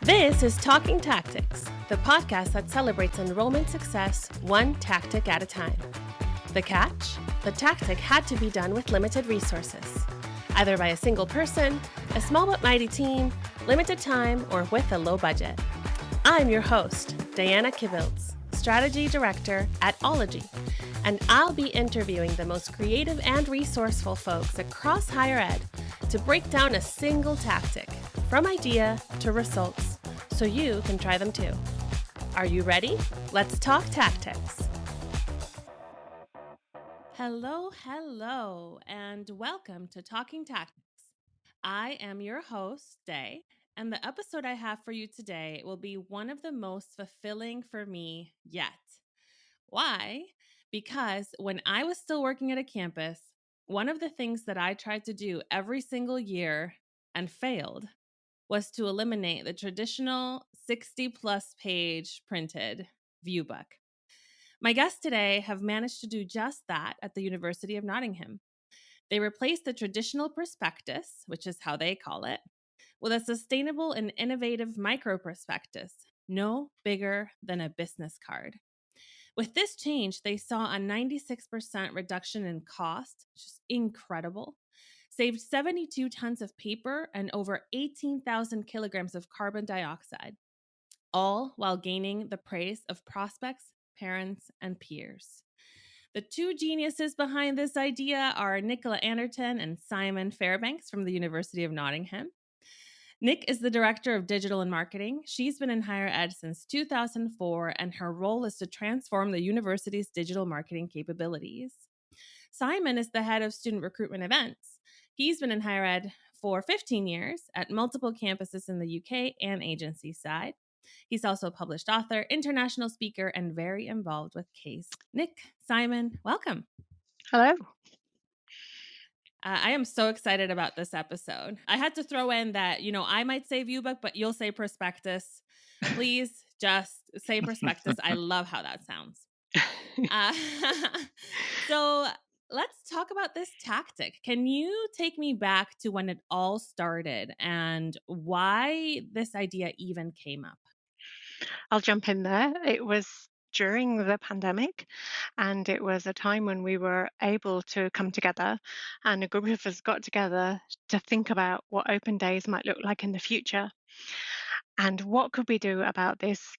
This is Talking Tactics, the podcast that celebrates enrollment success one tactic at a time. The catch? The tactic had to be done with limited resources, either by a single person, a small but mighty team, limited time, or with a low budget. I'm your host, Diana Kibilds, Strategy Director at Ologie, and I'll be interviewing the most creative and resourceful folks across higher ed to break down a single tactic, from idea to results, so you can try them too. Are you ready? Let's talk tactics. Hello, and welcome to Talking Tactics. I am your host, Day, and the episode I have for you today will be one of the most fulfilling for me yet. Why? Because when I was still working at a campus, one of the things that I tried to do every single year and failed was to eliminate the traditional 60-plus page printed viewbook. My guests today have managed to do just that at the University of Nottingham. They replaced the traditional prospectus, which is how they call it, with a sustainable and innovative micro-prospectus, no bigger than a business card. With this change, they saw a 96% reduction in cost, which is incredible, saved 72 tons of paper and over 18,000 kilograms of carbon dioxide, all while gaining the praise of prospects, parents, and peers. The two geniuses behind this idea are Nicola Anderton and Simon Fairbanks from the University of Nottingham. Nick is the Director of Digital and Marketing. She's been in higher ed since 2004, and her role is to transform the university's digital marketing capabilities. Simon is the Head of Student Recruitment Events. He's been in higher ed for 15 years at multiple campuses in the UK and agency side. He's also a published author, international speaker, and very involved with CASE. Nick, Simon, welcome. Hello. I am so excited about this episode. I had to throw in that, I might say viewbook, but you'll say prospectus. Please just say prospectus. I love how that sounds. So let's talk about this tactic. Can you take me back to when it all started and why this idea even came up? I'll jump in there. It was during the pandemic, and it was a time when we were able to come together, and a group of us got together to think about what open days might look like in the future. And what could we do about this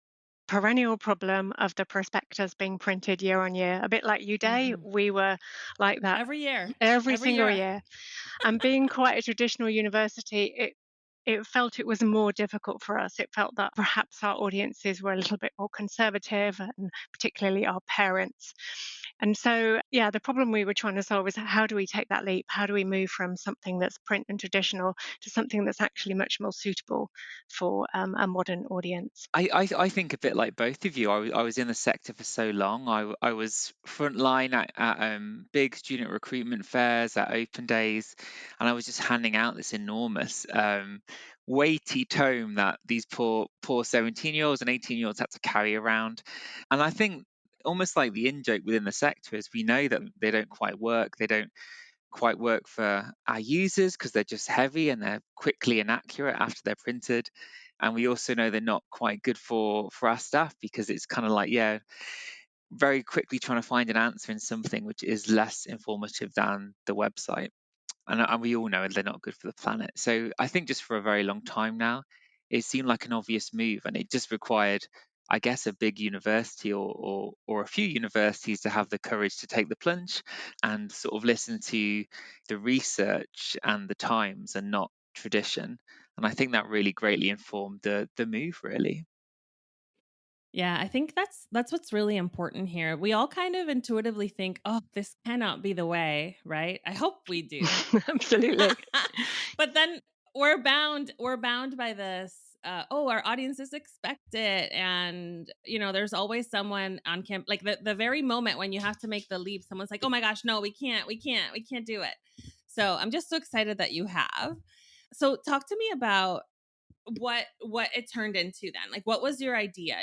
perennial problem of the prospectus being printed year on year? A bit like you, Day, we were like that Every year. every Every single year. year. And being quite a traditional university, it felt it was more difficult for us. It felt that perhaps our audiences were a little bit more conservative, and particularly our parents. And so, yeah, the problem we were trying to solve is how do we take that leap? How do we move from something that's print and traditional to something that's actually much more suitable for a modern audience? I think a bit like both of you. I was in the sector for so long. I was frontline at big student recruitment fairs, at open days, and I was just handing out this enormous weighty tome that these poor 17-year-olds and 18-year-olds had to carry around. And I think almost like the in-joke within the sector is we know that they don't quite work. They don't quite work for our users because they're just heavy and they're quickly inaccurate after they're printed. And we also know they're not quite good for our staff because it's kind of like, very quickly trying to find an answer in something which is less informative than the website. And we all know they're not good for the planet. So I think just for a very long time now, it seemed like an obvious move, and it just required, I guess, a big university or a few universities to have the courage to take the plunge and sort of listen to the research and the times and not tradition. And I think that really greatly informed the move, really. Yeah, I think that's what's really important here. We all kind of intuitively think, "Oh, this cannot be the way," right? I hope we do. Absolutely. But then we're bound by this our audiences expect it, and there's always someone on camp, like the very moment when you have to make the leap, someone's like, "Oh my gosh, no, we can't do it." So I'm just so excited that you have. So talk to me about what it turned into then. Like, what was your idea?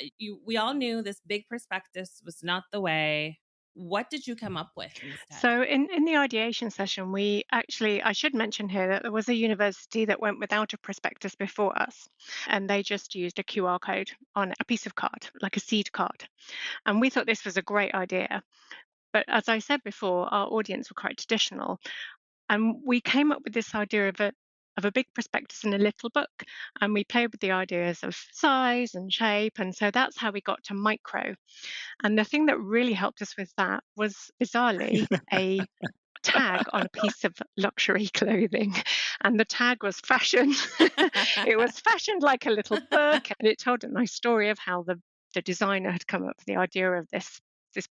We all knew this big prospectus was not the way. What did you come up with instead? So in the ideation session, we actually, I should mention here that there was a university that went without a prospectus before us, and they just used a QR code on a piece of card, like a seed card. And we thought this was a great idea. But as I said before, our audience were quite traditional, and we came up with this idea of a big prospectus in a little book, and we played with the ideas of size and shape, and so that's how we got to micro. And the thing that really helped us with that was bizarrely a tag on a piece of luxury clothing. And the tag was fashion. It was fashioned like a little book, and it told a nice story of how the designer had come up with the idea of this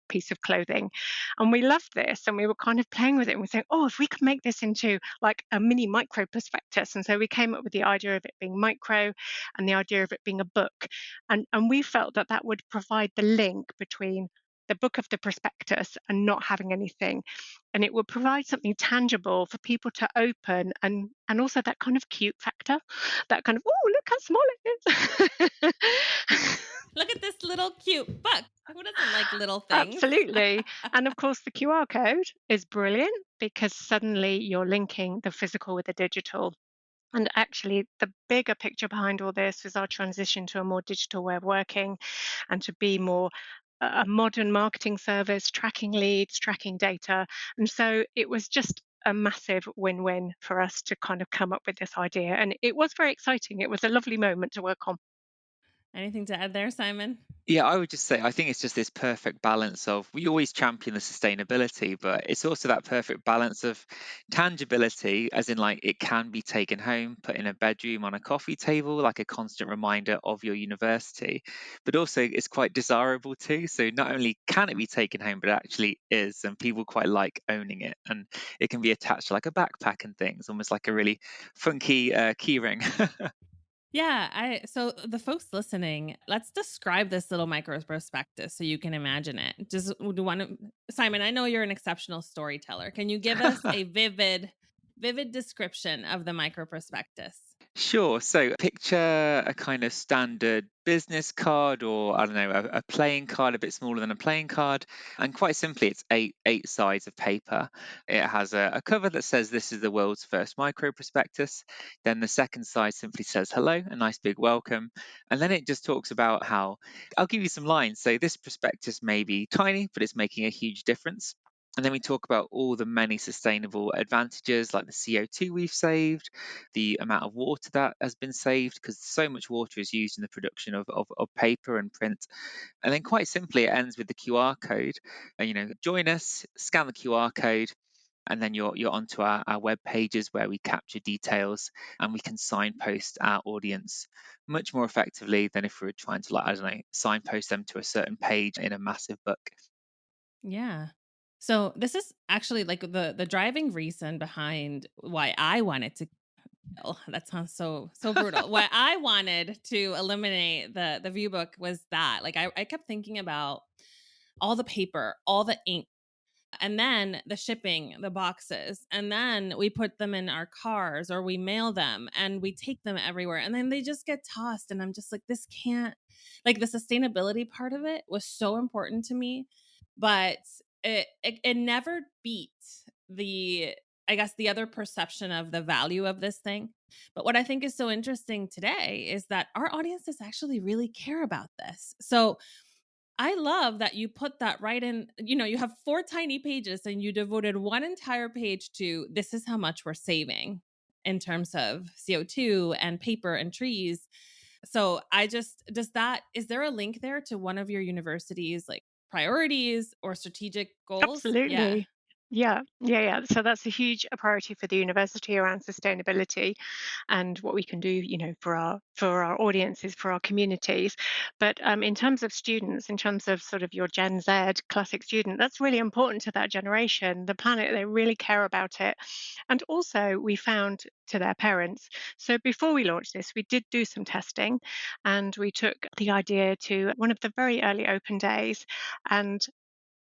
piece of clothing. And we loved this, and we were kind of playing with it, and we said, oh, if we could make this into like a mini micro prospectus. And so we came up with the idea of it being micro and the idea of it being a book. And we felt that that would provide the link between the book of the prospectus and not having anything, and it would provide something tangible for people to open, and also that kind of cute factor, that kind of, oh, look how small it is. Look at this little cute book. Who doesn't like little things? Absolutely. And of course the QR code is brilliant because suddenly you're linking the physical with the digital. And actually, the bigger picture behind all this was our transition to a more digital way of working and to be more a modern marketing service, tracking leads, tracking data. And so it was just a massive win win for us to kind of come up with this idea. And it was very exciting. It was a lovely moment to work on. Anything to add there, Simon? Yeah, I would just say I think it's just this perfect balance of we always champion the sustainability, but it's also that perfect balance of tangibility, as in like it can be taken home, put in a bedroom on a coffee table, like a constant reminder of your university, but also it's quite desirable too. So not only can it be taken home, but it actually is, and people quite like owning it, and it can be attached to like a backpack and things, almost like a really funky key ring. Yeah, I so the folks listening, let's describe this little micro prospectus so you can imagine it. Just do you want to Simon, I know you're an exceptional storyteller. Can you give us a vivid description of the micro prospectus? Sure. So picture a kind of standard business card, or I don't know, a playing card a bit smaller than a playing card. And quite simply, it's eight sides of paper. It has a cover that says this is the world's first micro prospectus. Then the second side simply says hello, a nice big welcome. And then it just talks about how I'll give you some lines. So this prospectus may be tiny, but it's making a huge difference. And then we talk about all the many sustainable advantages like the CO2 we've saved, the amount of water that has been saved, because so much water is used in the production of paper and print. And then quite simply, it ends with the QR code. And, join us, scan the QR code, and then you're onto our web pages where we capture details and we can signpost our audience much more effectively than if we were trying to, like, I don't know, signpost them to a certain page in a massive book. Yeah. So this is actually like the driving reason behind why I wanted to kill. That sounds so brutal. Why I wanted to eliminate the view book was that like I kept thinking about all the paper, all the ink, and then the shipping, the boxes, and then we put them in our cars or we mail them and we take them everywhere and then they just get tossed, and I'm just like, this can't, like, the sustainability part of it was so important to me, but it never beat the, I guess, the other perception of the value of this thing. But what I think is so interesting today is that our audiences actually really care about this. So I love that you put that right in. You have four tiny pages and you devoted one entire page to this is how much we're saving in terms of CO2 and paper and trees. So is there a link there to one of your university's like priorities or strategic goals? Yeah. Absolutely. Yeah. So that's a huge priority for the university around sustainability and what we can do, for our audiences, for our communities. But in terms of students, in terms of sort of your Gen Z classic student, that's really important to that generation. The planet, they really care about it. And also we found to their parents. So before we launched this, we did do some testing, and we took the idea to one of the very early open days. And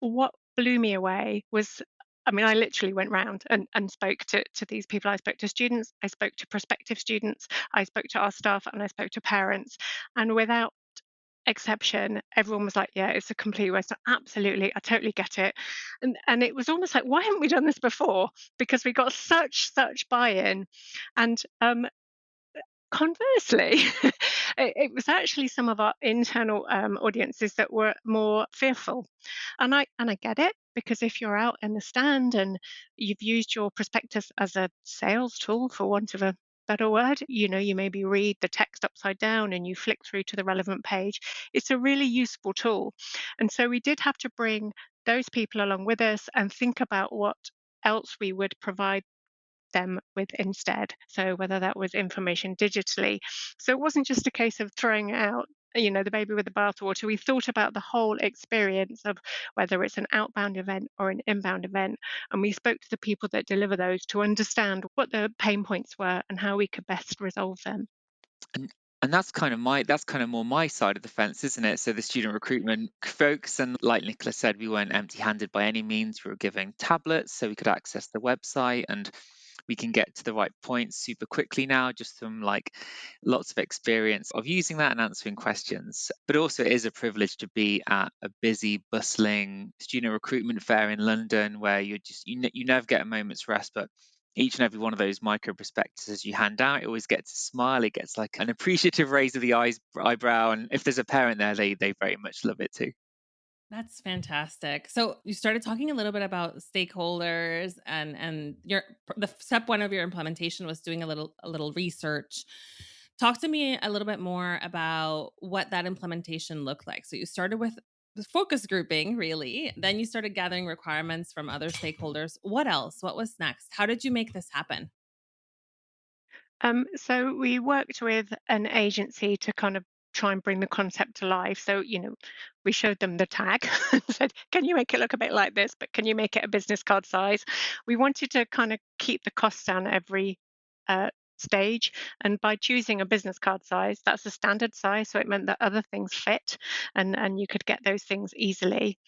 what blew me away was, I mean, I literally went round and spoke to these people. I spoke to students, I spoke to prospective students, I spoke to our staff, and I spoke to parents. And without exception, everyone was like, yeah, it's a complete waste. Absolutely, I totally get it. And it was almost like, why haven't we done this before? Because we got such buy-in. And conversely, it was actually some of our internal audiences that were more fearful, and I get it, because if you're out in the stand and you've used your prospectus as a sales tool, for want of a better word, you maybe read the text upside down and you flick through to the relevant page. It's a really useful tool, and so we did have to bring those people along with us and think about what else we would provide them with instead. So whether that was information digitally. So it wasn't just a case of throwing out, the baby with the bathwater. We thought about the whole experience of whether it's an outbound event or an inbound event. And we spoke to the people that deliver those to understand what the pain points were and how we could best resolve them. And that's kind of more my side of the fence, isn't it? So the student recruitment folks, and like Nicola said, we weren't empty-handed by any means. We were giving tablets so we could access the website, and we can get to the right points super quickly now, just from like lots of experience of using that and answering questions. But also, it is a privilege to be at a busy, bustling student recruitment fair in London, where you never get a moment's rest. But each and every one of those micro prospectuses you hand out, it always gets a smile. It gets like an appreciative raise of the eyebrow, and if there's a parent there, they very much love it too. That's fantastic. So you started talking a little bit about stakeholders, and your the step one of your implementation was doing a little research. Talk to me a little bit more about what that implementation looked like. So you started with the focus grouping, really. Then you started gathering requirements from other stakeholders. What else? What was next? How did you make this happen? So we worked with an agency to kind of try and bring the concept to life. So, we showed them the tag and said, can you make it look a bit like this, but can you make it a business card size? We wanted to kind of keep the costs down at every stage. And by choosing a business card size, that's a standard size. So it meant that other things fit, and you could get those things easily.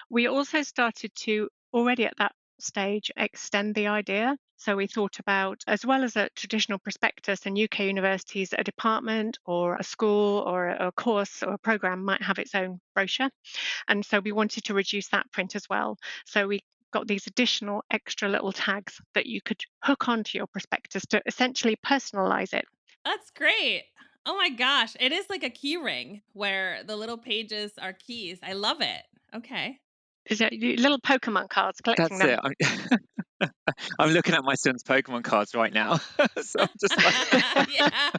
We also started to already at that stage extend the idea. So we thought about, as well as a traditional prospectus, in UK universities, a department or a school or a course or a program might have its own brochure. And so we wanted to reduce that print as well. So we got these additional extra little tags that you could hook onto your prospectus to essentially personalize it. That's great. Oh my gosh. It is like a key ring where the little pages are keys. I love it. Okay. Is it little Pokemon cards, collecting That's it. them? I'm looking at my son's Pokemon cards right now, so I'm just like, Yeah.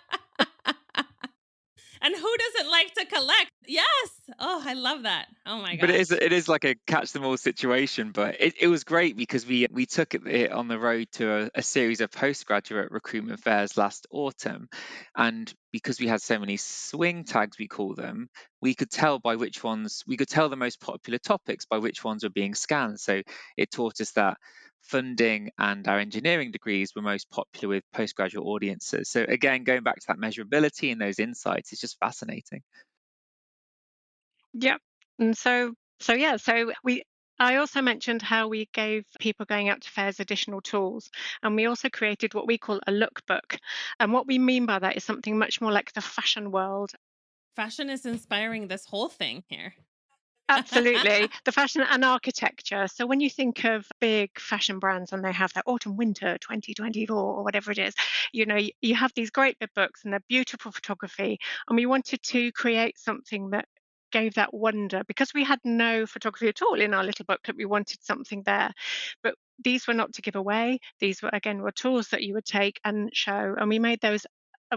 And who doesn't like to collect? Yes. Oh, I love that. Oh my but gosh. it is like a catch them all situation. But it was great because we took it on the road to a series of postgraduate recruitment fairs last autumn, and because we had so many swing tags, we call them, we could tell the most popular topics by which ones were being scanned. So it taught us that funding and our engineering degrees were most popular with postgraduate audiences. So again, going back to that measurability and those insights is just fascinating. Yep. And so I also mentioned how we gave people going out to fairs additional tools, and we also created what we call a lookbook. And what we mean by that is something much more like the fashion world. Fashion is inspiring this whole thing here. Absolutely. The fashion and architecture. So when you think of big fashion brands and they have their autumn winter 2024 or whatever it is, you have these great big books and they're beautiful photography. And we wanted to create something that gave that wonder, because we had no photography at all in our little booklet. We wanted something there. But these were not to give away. These were tools that you would take and show. And we made those.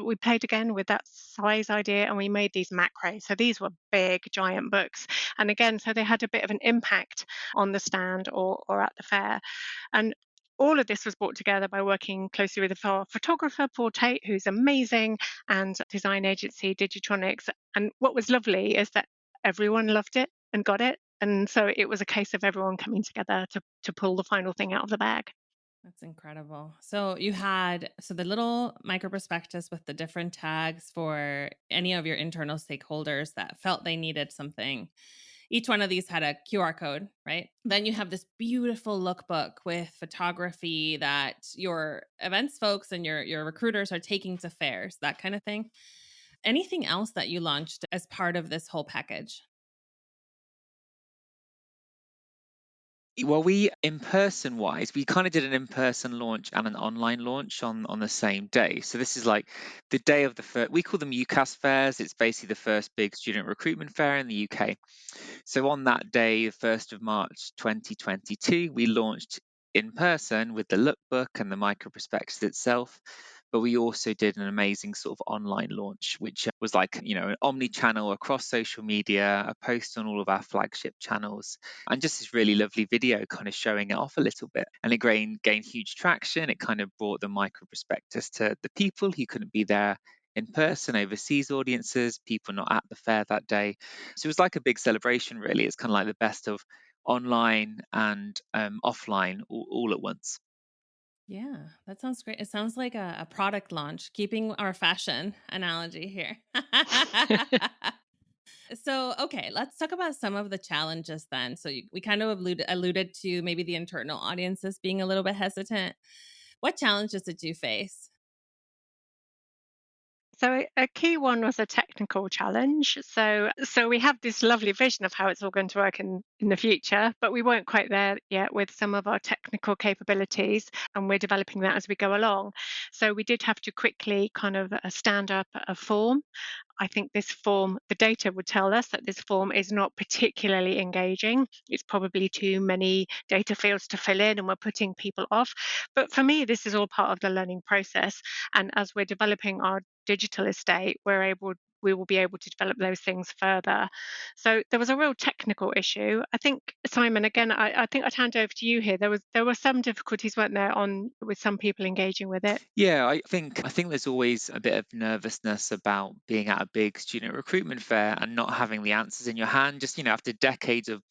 We played again with that size idea, and we made these macros. So these were big, giant books, and again, so they had a bit of an impact on the stand or at the fair. And all of this was brought together by working closely with a photographer, Paul Tate, who's amazing, and design agency Digitronics. And what was lovely is that everyone loved it and got it. And so it was a case of everyone coming together to pull the final thing out of the bag. That's incredible. So you had the little micro prospectus with the different tags for any of your internal stakeholders that felt they needed something. Each one of these had a QR code, right? Then you have this beautiful lookbook with photography that your events folks and your recruiters are taking to fairs, that kind of thing. Anything else that you launched as part of this whole package? Well, we in person wise, we kind of did an in person launch and an online launch on the same day. So this is like the day of the first. We call them UCAS fairs. It's basically the first big student recruitment fair in the UK. So on that day, the 1st of March 2022, we launched in person with the lookbook and the micro-prospectus itself. But we also did an amazing sort of online launch, which was like, an omni-channel across social media, a post on all of our flagship channels, and just this really lovely video kind of showing it off a little bit. And it gained huge traction. It kind of brought the micro-prospectus to the people who couldn't be there in person, overseas audiences, people not at the fair that day. So it was like a big celebration, really. It's kind of like the best of online and offline all at once. Yeah, that sounds great. It sounds like a product launch, keeping our fashion analogy here. So, okay, let's talk about some of the challenges then. So, we kind of alluded to maybe the internal audiences being a little bit hesitant. What challenges did you face? So a key one was a technical challenge. So we have this lovely vision of how it's all going to work in the future, but we weren't quite there yet with some of our technical capabilities, and we're developing that as we go along. So we did have to quickly kind of stand up a form. I think this form, the data would tell us that this form is not particularly engaging. It's probably too many data fields to fill in and we're putting people off. But for me, this is all part of the learning process. And as we're developing our digital estate, we will be able to develop those things further. So there was a real technical issue. I think, Simon, again, I think I'd hand over to you here. There were some difficulties, weren't there, on with some people engaging with it? Yeah, I think there's always a bit of nervousness about being at a big student recruitment fair and not having the answers in your hand, just after decades of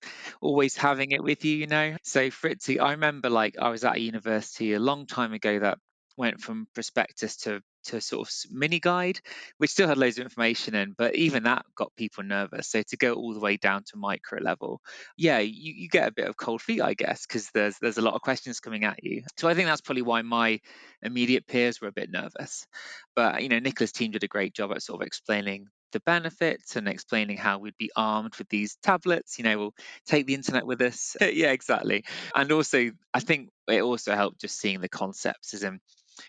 always having it with you. So Fritzy, I remember like I was at a university a long time ago that went from prospectus to sort of mini guide, which still had loads of information in, but even that got people nervous. So to go all the way down to micro level, yeah, you get a bit of cold feet, I guess, because there's a lot of questions coming at you. So I think that's probably why my immediate peers were a bit nervous. But Nicola's team did a great job at sort of explaining the benefits and explaining how we'd be armed with these tablets. We'll take the internet with us. Yeah, exactly. And also, I think it also helped just seeing the concepts, as in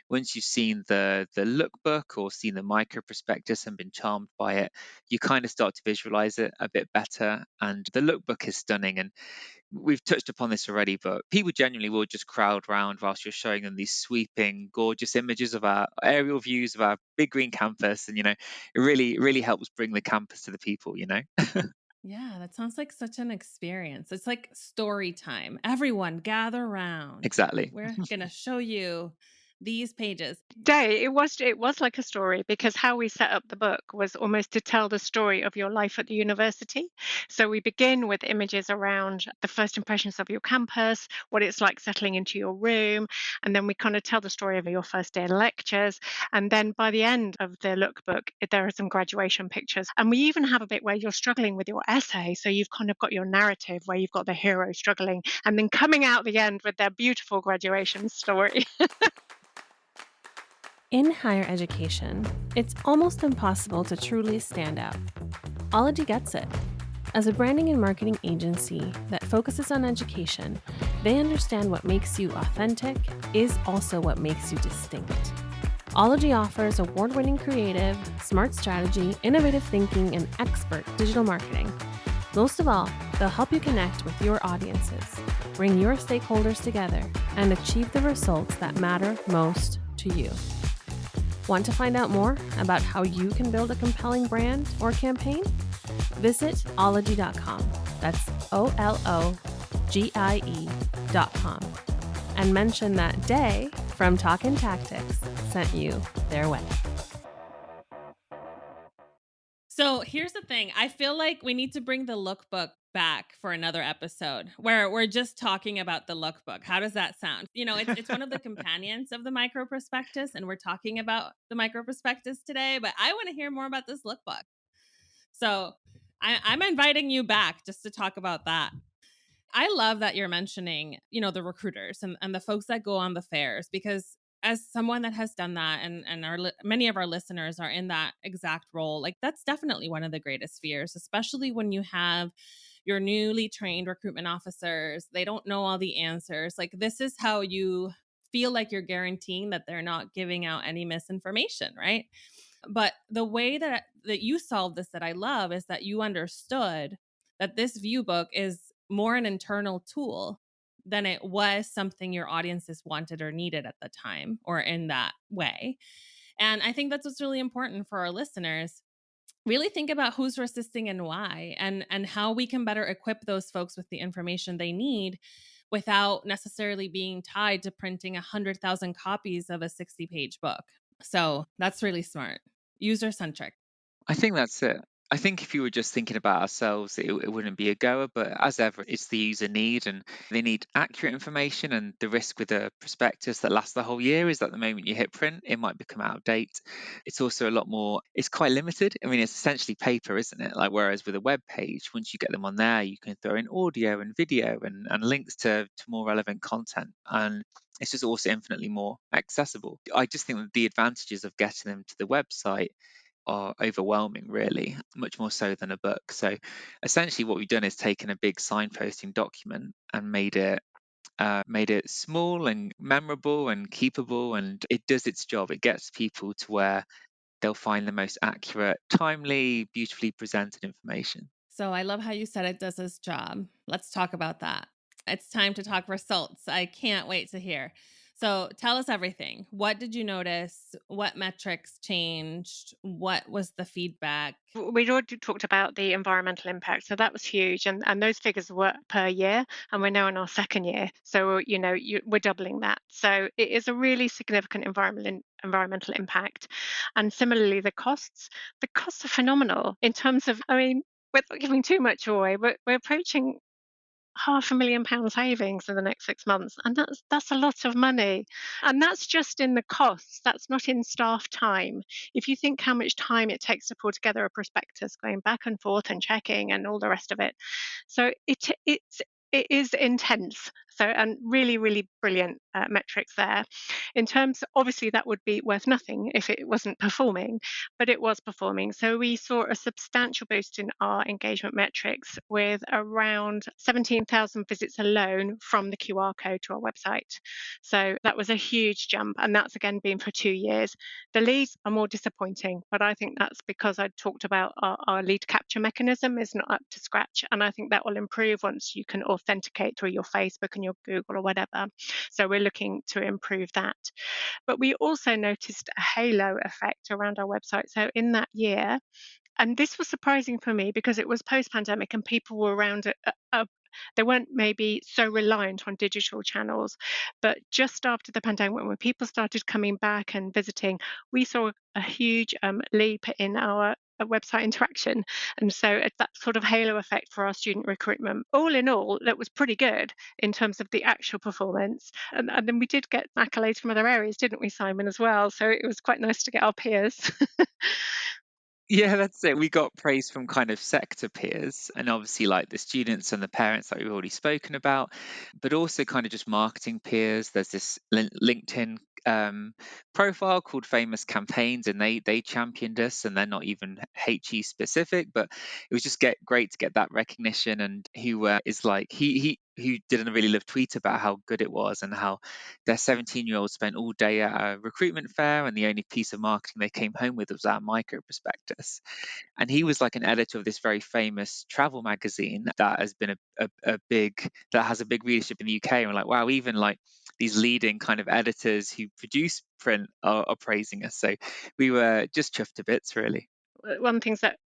once you've seen the lookbook or seen the micro prospectus and been charmed by it, you kind of start to visualize it a bit better. And the lookbook is stunning. And we've touched upon this already, but people genuinely will just crowd round whilst you're showing them these sweeping, gorgeous images of our aerial views of our big green campus. And it really helps bring the campus to the people. Yeah, that sounds like such an experience. It's like story time. Everyone gather around. Exactly. We're going to show you these pages. Day it was like a story, because how we set up the book was almost to tell the story of your life at the university. So we begin with images around the first impressions of your campus, what it's like settling into your room, and then we kind of tell the story of your first day in lectures. And then by the end of the lookbook, there are some graduation pictures, and we even have a bit where you're struggling with your essay. So you've kind of got your narrative where you've got the hero struggling and then coming out the end with their beautiful graduation story. In higher education, it's almost impossible to truly stand out. Ologie gets it. As a branding and marketing agency that focuses on education, they understand what makes you authentic is also what makes you distinct. Ologie offers award-winning creative, smart strategy, innovative thinking, and expert digital marketing. Most of all, they'll help you connect with your audiences, bring your stakeholders together, and achieve the results that matter most to you. Want to find out more about how you can build a compelling brand or campaign? Visit ologie.com. That's OLOGIE.com. And mention that Day from Talkin' Tactics sent you their way. So here's the thing. I feel like we need to bring the lookbook back for another episode where we're just talking about the lookbook. How does that sound? It's one of the companions of the micro prospectus, and we're talking about the micro prospectus today, but I want to hear more about this lookbook. So I'm inviting you back just to talk about that. I love that you're mentioning, the recruiters and the folks that go on the fairs, because as someone that has done that, and many of our listeners are in that exact role, like that's definitely one of the greatest fears, especially when you have your newly trained recruitment officers. They don't know all the answers. Like, this is how you feel like you're guaranteeing that they're not giving out any misinformation, right? But the way that you solve this that I love is that you understood that this view book is more an internal tool than it was something your audiences wanted or needed at the time or in that way. And I think that's what's really important for our listeners. Really think about who's resisting and why, and how we can better equip those folks with the information they need without necessarily being tied to printing 100,000 copies of a 60-page book. So that's really smart. User centric. I think that's it. I think if you were just thinking about ourselves, it wouldn't be a goer. But as ever, it's the user need, and they need accurate information. And the risk with a prospectus that lasts the whole year is that the moment you hit print, it might become out of date. It's also a lot more, it's quite limited. I mean, it's essentially paper, isn't it? Like, whereas with a web page, once you get them on there, you can throw in audio and video and links to more relevant content. And it's just also infinitely more accessible. I just think that the advantages of getting them to the website are overwhelming, really, much more so than a book. So essentially what we've done is taken a big signposting document and made it small and memorable and keepable, and it does its job. It gets people to where they'll find the most accurate, timely, beautifully presented information. So I love how you said it does its job. Let's talk about that. It's time to talk results. I can't wait to hear. So tell us everything. What did you notice? What metrics changed? What was the feedback? We'd already talked about the environmental impact, so that was huge, and those figures were per year, and we're now in our second year, so we're doubling that. So it is a really significant environmental impact, and similarly, the costs are phenomenal in terms of, I mean, without giving too much away, we're approaching £500,000 savings in the next 6 months, and that's a lot of money, and that's just in the costs. That's not in staff time. If you think how much time it takes to pull together a prospectus, going back and forth and checking and all the rest of it, so it is intense. So, and really, really brilliant metrics there. In terms, obviously, that would be worth nothing if it wasn't performing, but it was performing. So we saw a substantial boost in our engagement metrics with around 17,000 visits alone from the QR code to our website. So that was a huge jump, and that's again been for 2 years. The leads are more disappointing, but I think that's because I talked about our lead capture mechanism is not up to scratch, and I think that will improve once you can authenticate through your Facebook and your Google or whatever. So we're looking to improve that. But we also noticed a halo effect around our website. So in that year, and this was surprising for me because it was post-pandemic and people were around they weren't maybe so reliant on digital channels, but just after the pandemic, when people started coming back and visiting, we saw a huge leap in our website interaction, and so it's that sort of halo effect for our student recruitment. All in all, that was pretty good in terms of the actual performance, and then we did get accolades from other areas, didn't we, Simon, as well? So it was quite nice to get our peers. Yeah, that's it. We got praise from kind of sector peers, and obviously like the students and the parents that we've already spoken about, but also kind of just marketing peers. There's this LinkedIn profile called Famous Campaigns, and they championed us, and they're not even HE specific, but it was just great to get that recognition. And who is like he who did a really love tweet about how good it was and how their 17-year-old spent all day at a recruitment fair, and the only piece of marketing they came home with was our micro-prospectus. And he was like an editor of this very famous travel magazine that has been that has a big readership in the UK. And we're like, wow, even like these leading kind of editors who produce print are praising us. So we were just chuffed to bits, really. One thing that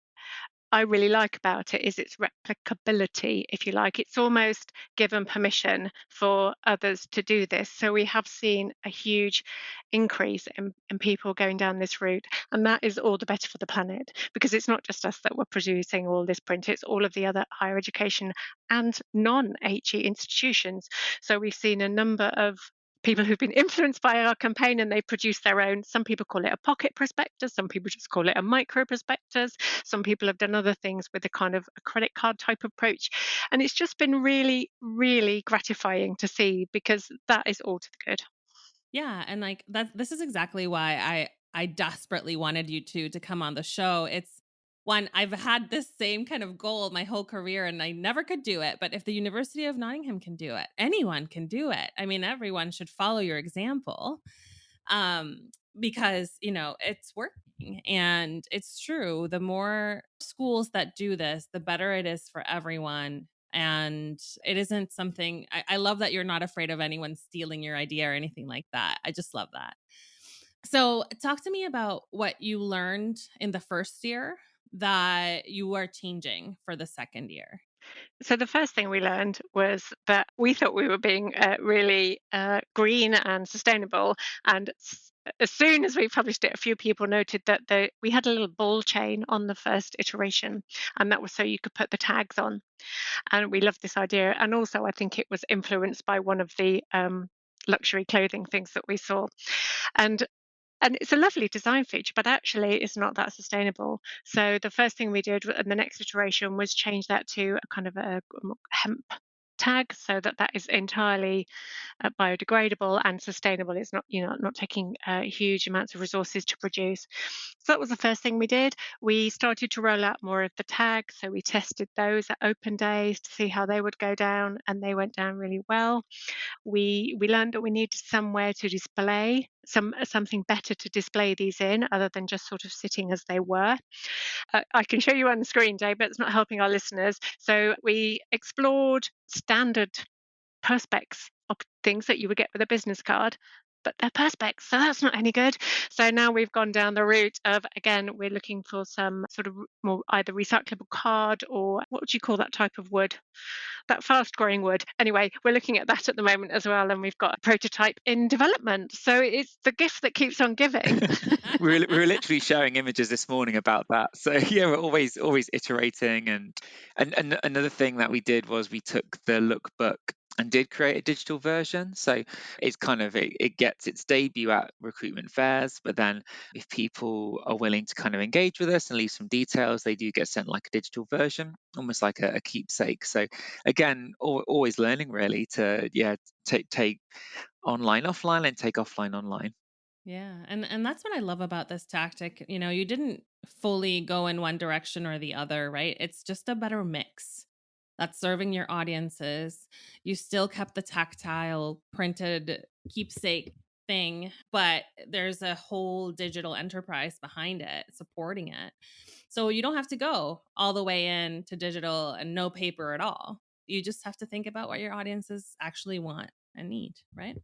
I really like about it is its replicability, if you like. It's almost given permission for others to do this. So we have seen a huge increase in people going down this route. And that is all the better for the planet, because it's not just us that were producing all this print, it's all of the other higher education and non-HE institutions. So we've seen a number of people who've been influenced by our campaign, and they produce their own. Some people call it a pocket prospectus, some people just call it a micro prospectus, some people have done other things with a kind of a credit card type approach, and it's just been really, really gratifying to see, because that is all to the good. Yeah, and like this is exactly why I desperately wanted you to come on the show. It's one, I've had this same kind of goal my whole career and I never could do it, but if the University of Nottingham can do it, anyone can do it. I mean, everyone should follow your example. Because, it's working and it's true. The more schools that do this, the better it is for everyone. And it isn't something I love that you're not afraid of anyone stealing your idea or anything like that. I just love that. So, talk to me about what you learned in the first year that you are changing for the second year. So the first thing we learned was that we thought we were being really green and sustainable. And as soon as we published it, a few people noted that we had a little ball chain on the first iteration, and that was so you could put the tags on. And we loved this idea. And also, I think it was influenced by one of the luxury clothing things that we saw. And and it's a lovely design feature, but actually it's not that sustainable. So the first thing we did in the next iteration was change that to a kind of a hemp tag, so that that is entirely biodegradable and sustainable. It's not, not taking huge amounts of resources to produce. So that was the first thing we did. We started to roll out more of the tags. So we tested those at open days to see how they would go down, and they went down really well. We learned that we needed somewhere to display something better to display these in, other than just sort of sitting as they were. I can show you on the screen, Dave, but it's not helping our listeners. So we explored standard perspex of things that you would get with a business card, but they're perspex, so that's not any good. So now we've gone down the route of, again, we're looking for some sort of more either recyclable card, or what would you call that type of wood? That fast growing wood. Anyway, we're looking at that at the moment as well, and we've got a prototype in development. So it's the gift that keeps on giving. We were literally showing images this morning about that. So yeah, we're always iterating. And another thing that we did was we took the lookbook and did create a digital version. So it's kind of it gets its debut at recruitment fairs, but then if people are willing to kind of engage with us and leave some details, they do get sent like a digital version, almost like a keepsake. So again, always learning really to take online offline and take offline online. Yeah, and that's what I love about this tactic. You didn't fully go in one direction or the other, right? It's just a better mix that's serving your audiences. You still kept the tactile printed keepsake thing, but there's a whole digital enterprise behind it supporting it. So you don't have to go all the way in to digital and no paper at all. You just have to think about what your audiences actually want and need, right?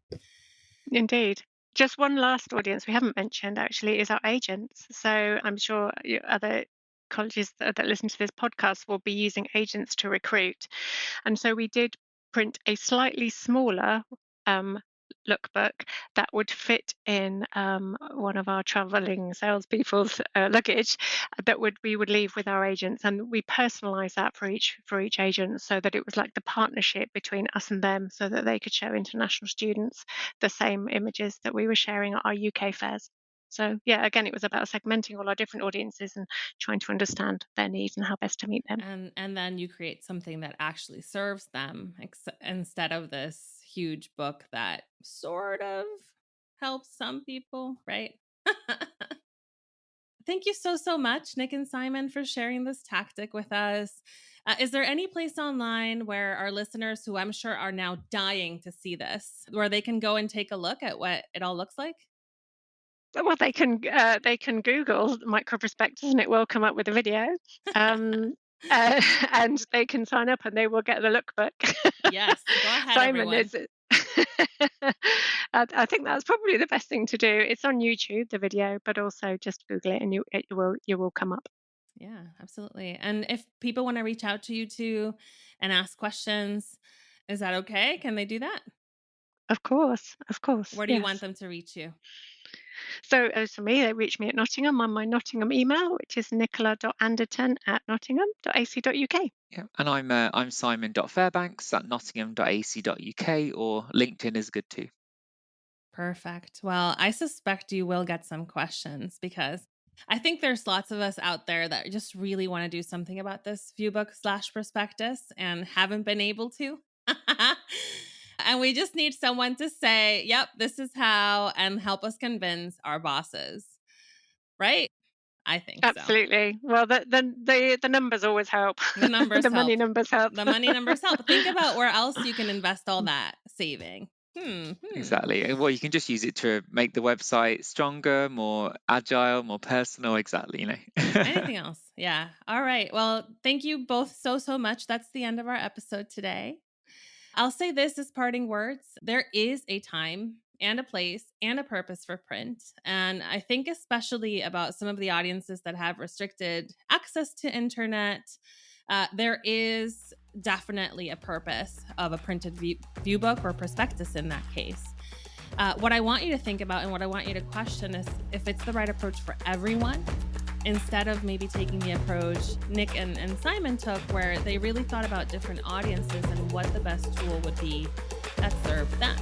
Indeed. Just one last audience we haven't mentioned actually is our agents. So I'm sure other colleges that listen to this podcast will be using agents to recruit. And so we did print a slightly smaller um, lookbook that would fit in one of our traveling salespeople's luggage that we would leave with our agents, and we personalised that for each agent, so that it was like the partnership between us and them, so that they could show international students the same images that we were sharing at our UK fairs. So yeah, again, it was about segmenting all our different audiences and trying to understand their needs and how best to meet them. And then you create something that actually serves them instead of this huge book that sort of helps some people, right? Thank you so much, Nick and Simon, for sharing this tactic with us. Is there any place online where our listeners, who I'm sure are now dying to see this, where they can go and take a look at what it all looks like? Well, they can Google micro-prospectus and it will come up with a video. Um, and they can sign up and they will get the lookbook. Yes, go ahead, Simon everyone. is. I think that's probably the best thing to do. It's on YouTube, the video, but also just Google it and you will come up. Yeah, absolutely. And if people want to reach out to you too and ask questions, is that okay? Can they do that? Of course, Where do you want yes. them to reach you? So as for me, they reach me at Nottingham on my Nottingham email, which is nicola.anderton@nottingham.ac.uk. Yeah, and I'm Simon.Fairbanks at nottingham.ac.uk, or LinkedIn is good too. Perfect. Well, I suspect you will get some questions because I think there's lots of us out there that just really want to do something about this viewbook/prospectus and haven't been able to. And we just need someone to say, yep, this is how, and help us convince our bosses. Right? I think so. Absolutely. Well, the numbers always help. The numbers The money help. numbers help. The money numbers help. Think about where else you can invest all that saving. Exactly. Well, you can just use it to make the website stronger, more agile, more personal. Exactly. Anything else? Yeah. All right. Well, thank you both so much. That's the end of our episode today. I'll say this as parting words. There is a time and a place and a purpose for print. And I think especially about some of the audiences that have restricted access to internet, there is definitely a purpose of a printed view book or prospectus in that case. What I want you to think about and what I want you to question is if it's the right approach for everyone, instead of maybe taking the approach Nick and Simon took, where they really thought about different audiences and what the best tool would be that served them.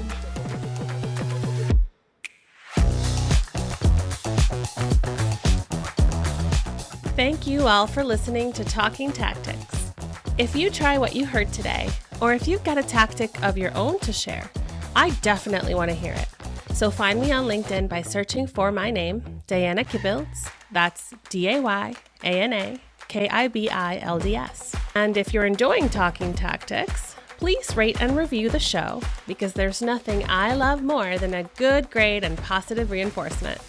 Thank you all for listening to Talking Tactics. If you try what you heard today, or if you've got a tactic of your own to share, I definitely want to hear it. So find me on LinkedIn by searching for my name, Diana Kibilds. That's DAYANAKIBILDS. And if you're enjoying Talking Tactics, please rate and review the show, because there's nothing I love more than a good grade and positive reinforcement.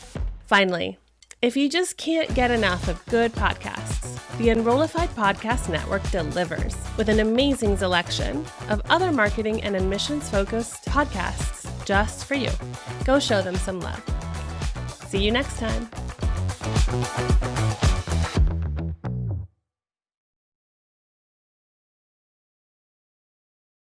Finally, if you just can't get enough of good podcasts, the Enrollified Podcast Network delivers with an amazing selection of other marketing and admissions-focused podcasts just for you. Go show them some love. See you next time.